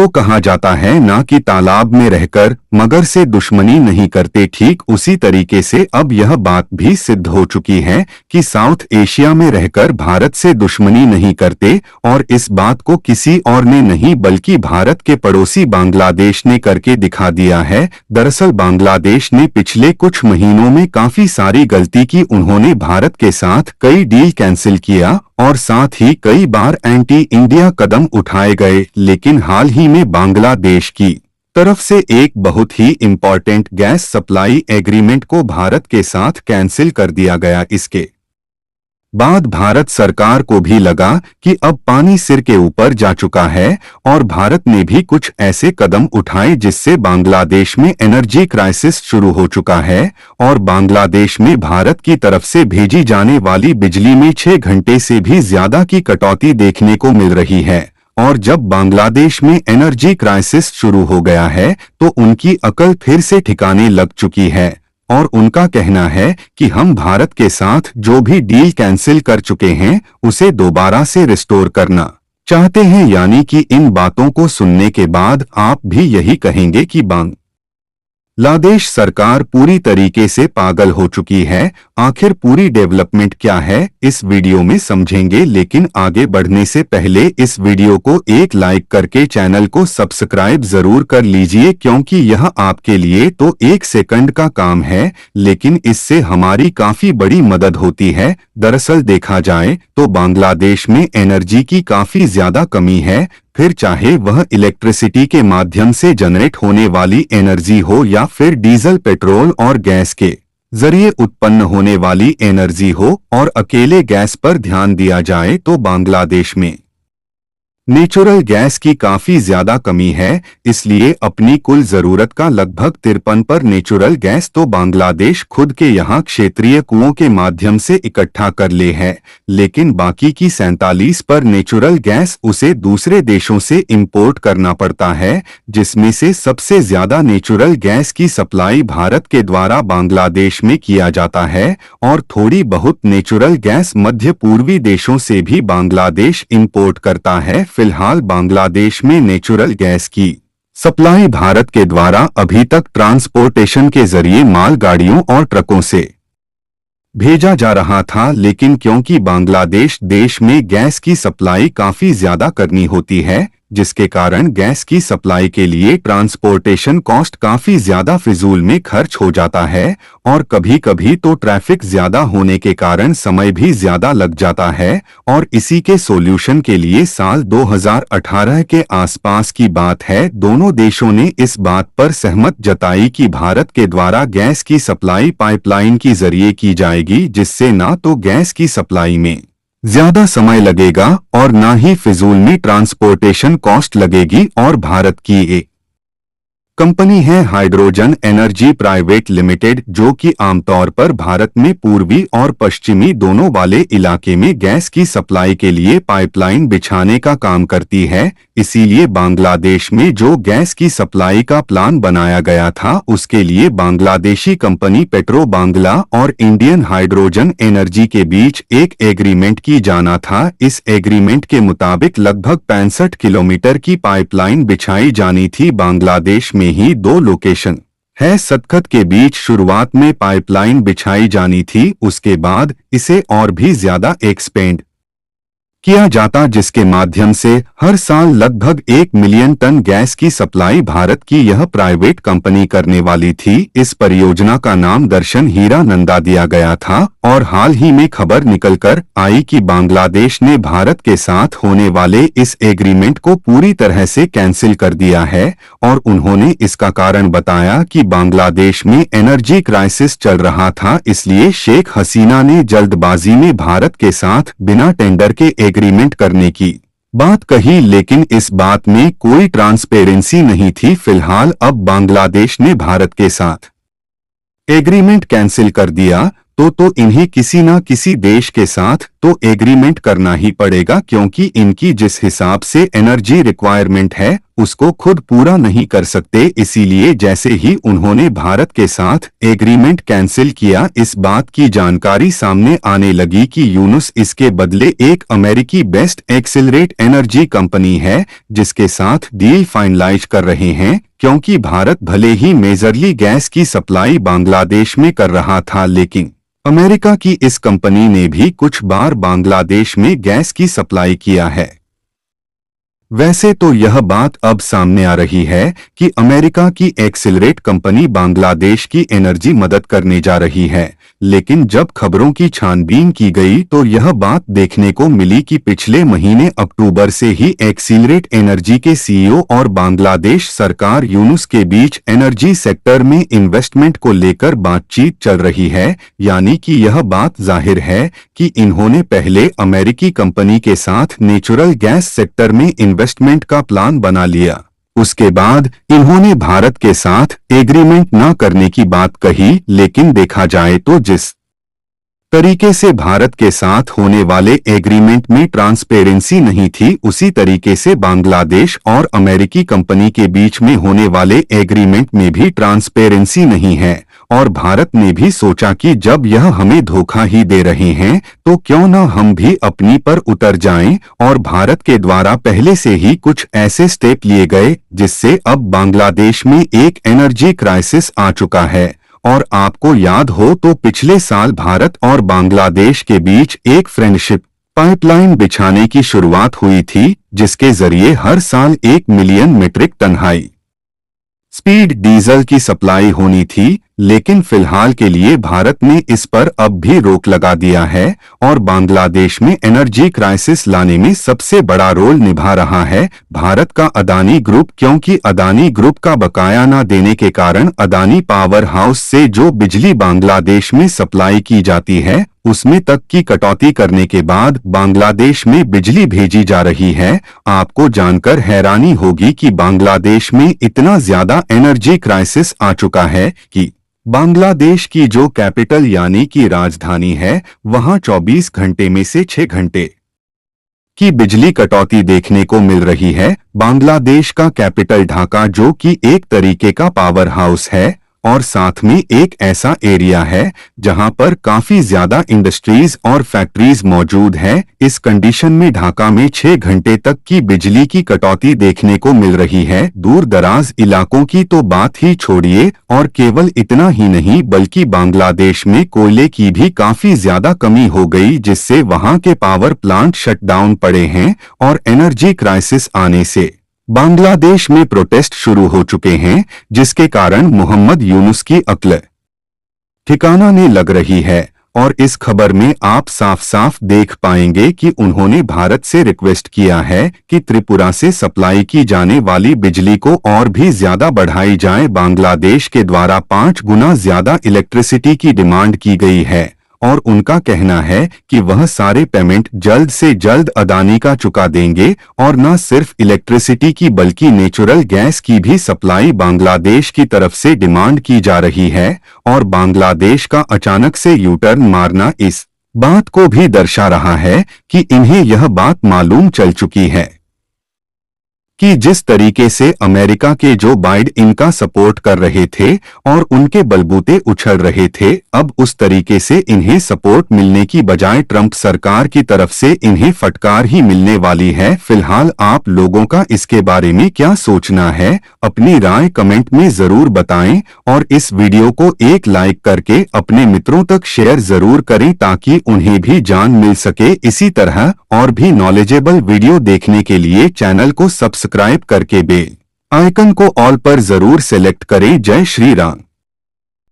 तो कहा जाता है ना कि तालाब में रहकर मगर से दुश्मनी नहीं करते, ठीक उसी तरीके से अब यह बात भी सिद्ध हो चुकी है कि साउथ एशिया में रहकर भारत से दुश्मनी नहीं करते, और इस बात को किसी और ने नहीं बल्कि भारत के पड़ोसी बांग्लादेश ने करके दिखा दिया है। दरअसल बांग्लादेश ने पिछले कुछ महीनों में काफी सारी गलती की। उन्होंने भारत के साथ कई डील कैंसिल किया और साथ ही कई बार एंटी इंडिया कदम उठाए गए, लेकिन हाल ही में बांग्लादेश की तरफ से एक बहुत ही इम्पोर्टेंट गैस सप्लाई एग्रीमेंट को भारत के साथ कैंसिल कर दिया गया। इसके बाद भारत सरकार को भी लगा कि अब पानी सिर के ऊपर जा चुका है और भारत ने भी कुछ ऐसे कदम उठाए जिससे बांग्लादेश में एनर्जी क्राइसिस शुरू हो चुका है और बांग्लादेश में भारत की तरफ से भेजी जाने वाली बिजली में 6 घंटे से भी ज्यादा की कटौती देखने को मिल रही है। और जब बांग्लादेश में एनर्जी क्राइसिस शुरू हो गया है तो उनकी अकल फिर से ठिकाने लग चुकी है और उनका कहना है कि हम भारत के साथ जो भी डील कैंसिल कर चुके हैं उसे दोबारा से रिस्टोर करना चाहते हैं। यानी कि इन बातों को सुनने के बाद आप भी यही कहेंगे कि बांग्लादेश सरकार पूरी तरीके से पागल हो चुकी है। आखिर पूरी डेवलपमेंट क्या है इस वीडियो में समझेंगे, लेकिन आगे बढ़ने से पहले इस वीडियो को एक लाइक करके चैनल को सब्सक्राइब जरूर कर लीजिए, क्योंकि यह आपके लिए तो 1 सेकंड का काम है लेकिन इससे हमारी काफी बड़ी मदद होती है। दरअसल देखा जाए तो बांग्लादेश में एनर्जी की काफी ज्यादा कमी है, फिर चाहे वह इलेक्ट्रिसिटी के माध्यम से जनरेट होने वाली एनर्जी हो या फिर डीजल, पेट्रोल और गैस के जरिए उत्पन्न होने वाली एनर्जी हो। और अकेले गैस पर ध्यान दिया जाए तो बांग्लादेश में नेचुरल गैस की काफी ज्यादा कमी है, इसलिए अपनी कुल जरूरत का लगभग 53 पर नेचुरल गैस तो बांग्लादेश खुद के यहाँ क्षेत्रीय कुओं के माध्यम से इकट्ठा कर ले है, लेकिन बाकी की 47 पर नेचुरल गैस उसे दूसरे देशों से इंपोर्ट करना पड़ता है, जिसमें से सबसे ज्यादा नेचुरल गैस की सप्लाई भारत के द्वारा बांग्लादेश में किया जाता है और थोड़ी बहुत नेचुरल गैस मध्य पूर्वी देशों से भी बांग्लादेश इंपोर्ट करता है। फिलहाल बांग्लादेश में नेचुरल गैस की सप्लाई भारत के द्वारा अभी तक ट्रांसपोर्टेशन के जरिए मालगाड़ियों और ट्रकों से भेजा जा रहा था, लेकिन क्योंकि बांग्लादेश देश में गैस की सप्लाई काफी ज्यादा करनी होती है, जिसके कारण गैस की सप्लाई के लिए ट्रांसपोर्टेशन कॉस्ट काफी ज्यादा फिजूल में खर्च हो जाता है और कभी कभी तो ट्रैफिक ज्यादा होने के कारण समय भी ज्यादा लग जाता है। और इसी के सॉल्यूशन के लिए साल 2018 के आसपास की बात है, दोनों देशों ने इस बात पर सहमत जताई कि भारत के द्वारा गैस की सप्लाई पाइपलाइन के जरिए की जाएगी, जिससे ना तो गैस की सप्लाई में ज्यादा समय लगेगा और ना ही फिजूल में ट्रांसपोर्टेशन कॉस्ट लगेगी। और भारत की एक कंपनी है हाइड्रोजन एनर्जी प्राइवेट लिमिटेड, जो कि आमतौर पर भारत में पूर्वी और पश्चिमी दोनों वाले इलाके में गैस की सप्लाई के लिए पाइपलाइन बिछाने का काम करती है। इसीलिए बांग्लादेश में जो गैस की सप्लाई का प्लान बनाया गया था उसके लिए बांग्लादेशी कंपनी पेट्रो बांग्ला और इंडियन हाइड्रोजन एनर्जी के बीच एक एग्रीमेंट की जाना था। इस एग्रीमेंट के मुताबिक लगभग 65 किलोमीटर की पाइपलाइन बिछाई जानी थी। बांग्लादेश में ही 2 लोकेशन है सतखत के बीच शुरुआत में पाइपलाइन बिछाई जानी थी, उसके बाद इसे और भी ज्यादा एक्सपेंड किया जाता, जिसके माध्यम से हर साल लगभग 1 मिलियन टन गैस की सप्लाई भारत की यह प्राइवेट कंपनी करने वाली थी। इस परियोजना का नाम दर्शन हीरा नंदा दिया गया था और हाल ही में खबर निकलकर आई कि बांग्लादेश ने भारत के साथ होने वाले इस एग्रीमेंट को पूरी तरह से कैंसिल कर दिया है और उन्होंने इसका कारण बताया कि बांग्लादेश में एनर्जी क्राइसिस चल रहा था, इसलिए शेख हसीना ने जल्दबाजी में भारत के साथ बिना टेंडर के एग्रीमेंट करने की बात कही, लेकिन इस बात में कोई ट्रांसपेरेंसी नहीं थी। फिलहाल अब बांग्लादेश ने भारत के साथ एग्रीमेंट कैंसिल कर दिया तो इन्हें किसी न किसी देश के साथ तो एग्रीमेंट करना ही पड़ेगा, क्योंकि इनकी जिस हिसाब से एनर्जी रिक्वायरमेंट है उसको खुद पूरा नहीं कर सकते। इसीलिए जैसे ही उन्होंने भारत के साथ एग्रीमेंट कैंसिल किया, इस बात की जानकारी सामने आने लगी कि यूनुस इसके बदले एक अमेरिकी बेस्ट एक्सिलरेट एनर्जी कंपनी है जिसके साथ डील फाइनलाइज कर रहे हैं, क्योंकि भारत भले ही मेजरली गैस की सप्लाई बांग्लादेश में कर रहा था, लेकिन अमेरिका की इस कंपनी ने भी कुछ बार बांग्लादेश में गैस की सप्लाई किया है। वैसे तो यह बात अब सामने आ रही है कि अमेरिका की एक्सिलरेट कंपनी बांग्लादेश की एनर्जी मदद करने जा रही है, लेकिन जब खबरों की छानबीन की गई तो यह बात देखने को मिली कि पिछले महीने अक्टूबर से ही एक्सिलरेट एनर्जी के सीईओ और बांग्लादेश सरकार यूनुस के बीच एनर्जी सेक्टर में इन्वेस्टमेंट को लेकर बातचीत चल रही है। यानी कि यह बात जाहिर है कि इन्होंने पहले अमेरिकी कंपनी के साथ नेचुरल गैस सेक्टर में इन्वेस्टमेंट का प्लान बना लिया, उसके बाद इन्होंने भारत के साथ एग्रीमेंट न करने की बात कही। लेकिन देखा जाए तो जिस तरीके से भारत के साथ होने वाले एग्रीमेंट में ट्रांसपेरेंसी नहीं थी, उसी तरीके से बांग्लादेश और अमेरिकी कंपनी के बीच में होने वाले एग्रीमेंट में भी ट्रांसपेरेंसी नहीं है। और भारत ने भी सोचा कि जब यह हमें धोखा ही दे रहे हैं तो क्यों न हम भी अपनी पर उतर जाएं, और भारत के द्वारा पहले से ही कुछ ऐसे स्टेप लिए गए जिससे अब बांग्लादेश में एक एनर्जी क्राइसिस आ चुका है। और आपको याद हो तो पिछले साल भारत और बांग्लादेश के बीच एक फ्रेंडशिप पाइपलाइन बिछाने की शुरुआत हुई थी, जिसके जरिए हर साल 1 million metric tonne high speed diesel की सप्लाई होनी थी। लेकिन फिलहाल के लिए भारत ने इस पर अब भी रोक लगा दिया है और बांग्लादेश में एनर्जी क्राइसिस लाने में सबसे बड़ा रोल निभा रहा है भारत का अदानी ग्रुप, क्योंकि अदानी ग्रुप का बकाया न देने के कारण अदानी पावर हाउस से जो बिजली बांग्लादेश में सप्लाई की जाती है उसमें तक की कटौती करने के बाद बांग्लादेश में बिजली भेजी जा रही है। आपको जानकर हैरानी होगी कि बांग्लादेश में इतना ज्यादा एनर्जी क्राइसिस आ चुका है कि बांग्लादेश की जो कैपिटल यानी कि राजधानी है वहां 24 घंटे में से 6 घंटे की बिजली कटौती देखने को मिल रही है। बांग्लादेश का कैपिटल ढाका, जो कि एक तरीके का पावर हाउस है और साथ में एक ऐसा एरिया है जहां पर काफी ज्यादा इंडस्ट्रीज और फैक्ट्रीज मौजूद हैं। इस कंडीशन में ढाका में 6 घंटे तक की बिजली की कटौती देखने को मिल रही है। दूर दराज इलाकों की तो बात ही छोड़िए, और केवल इतना ही नहीं बल्कि बांग्लादेश में कोयले की भी काफी ज्यादा कमी हो गई, जिससे वहां के पावर प्लांट शटडाउन पड़े हैं और एनर्जी क्राइसिस आने से बांग्लादेश में प्रोटेस्ट शुरू हो चुके हैं, जिसके कारण मोहम्मद यूनुस की अक्ल ठिकाना ने लग रही है। और इस खबर में आप साफ साफ देख पाएंगे कि उन्होंने भारत से रिक्वेस्ट किया है कि त्रिपुरा से सप्लाई की जाने वाली बिजली को और भी ज्यादा बढ़ाई जाए। बांग्लादेश के द्वारा 5 गुना ज्यादा इलेक्ट्रिसिटी की डिमांड की गई है और उनका कहना है कि वह सारे पेमेंट जल्द से जल्द अदानी का चुका देंगे। और न सिर्फ इलेक्ट्रिसिटी की बल्कि नेचुरल गैस की भी सप्लाई बांग्लादेश की तरफ से डिमांड की जा रही है। और बांग्लादेश का अचानक से यू टर्न मारना इस बात को भी दर्शा रहा है कि इन्हें यह बात मालूम चल चुकी है कि जिस तरीके से अमेरिका के जो बाइडेन इनका सपोर्ट कर रहे थे और उनके बलबूते उछल रहे थे, अब उस तरीके से इन्हें सपोर्ट मिलने की बजाय ट्रंप सरकार की तरफ से इन्हें फटकार ही मिलने वाली है। फिलहाल आप लोगों का इसके बारे में क्या सोचना है, अपनी राय कमेंट में जरूर बताएं और इस वीडियो को एक लाइक करके अपने मित्रों तक शेयर जरूर करें ताकि उन्हें भी जान मिल सके। इसी तरह और भी नॉलेजेबल वीडियो देखने के लिए चैनल को सब्सक्राइब करके बेल आइकन को ऑल पर जरूर सेलेक्ट करें। जय श्री राम।